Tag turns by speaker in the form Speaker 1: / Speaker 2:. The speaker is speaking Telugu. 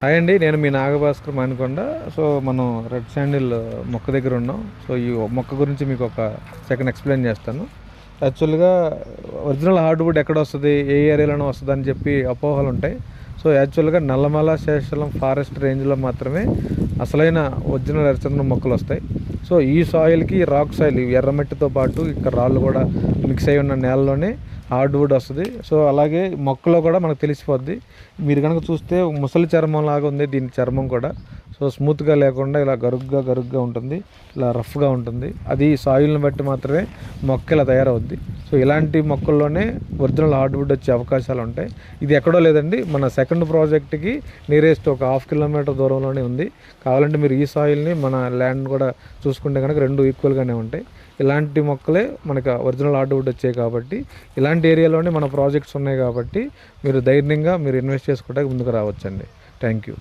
Speaker 1: హాయ్ అండి. నేను మీ నాగభాస్కర్ మానుకొండ. సో, మనం రెడ్ శాండిల్ మొక్క దగ్గర ఉన్నాం. సో, ఈ మొక్క గురించి మీకు ఒక సెకండ్ ఎక్స్‌ప్లెయిన్ చేస్తాను. యాక్చువల్‌గా ఒరిజినల్ హార్డ్‌వుడ్ ఎక్కడొస్తది, ఏ ఏరియాలోనో వస్తదని చెప్పి అపోహలుంటాయి. సో, యాక్చువల్‌గా నల్లమల, శేషాచలం ఫారెస్ట్ రేంజ్‌లో మాత్రమే అసలైన ఒరిజినల్ ఎర్రచందనం మొక్కలొస్తాయి. సో, ఈ సాయిల్‌కి రాక్ సాయిల్ ఎర్రమట్టితో పాటు ఇక్కడ రాళ్ళు కూడా మిక్స్ అయి ఉన్న నేలలోనే హార్డ్‌వుడ్ వస్తది. సో, అలాగే మొక్కలో కూడా మనకు తెలిసిపోద్ది. మీరు గనక చూస్తే ముసలి చర్మం లాగా ఉంది దీని చర్మం కూడా. సో, స్మూత్‌గా లేకుండా ఇలా గరుగ్గా ఉంటుంది. ఇలా రఫ్‌గా ఉంటుంది. అది సాయిల్‌ని బట్టి మాత్రమే మొక్క ఇలా తయారవుద్ది. సో, ఇలాంటి మొక్కల్లోనే ఒరిజినల్ హార్డ్‌వుడ్ వచ్చే అవకాశాలుంటాయి. ఇది ఎక్కడో లేదండి. మన సెకండ్ ప్రాజెక్ట్‌కి నియరెస్ట్ ఒక 1/2 కిలోమీటర్ దూరంలోనే ఉంది. కావాలంటే మీరు ఈ సాయిల్‌ని మన ల్యాండ్ కూడా చూసుకుంటే కనుక 2 ఈక్వల్‌గానే ఉంటాయి. ఇలాంటి మొక్కలే మనకు ఒరిజినల్ హార్డ్‌వుడ్ వచ్చాయి కాబట్టి, ఇలాంటి ఏరియాలోనే మన ప్రాజెక్ట్స్ ఉన్నాయి కాబట్టి, మీరు ధైర్యంగా మీరు ఇన్వెస్ట్ చేసుకోవడానికి ముందుకు రావచ్చండి. Thank you.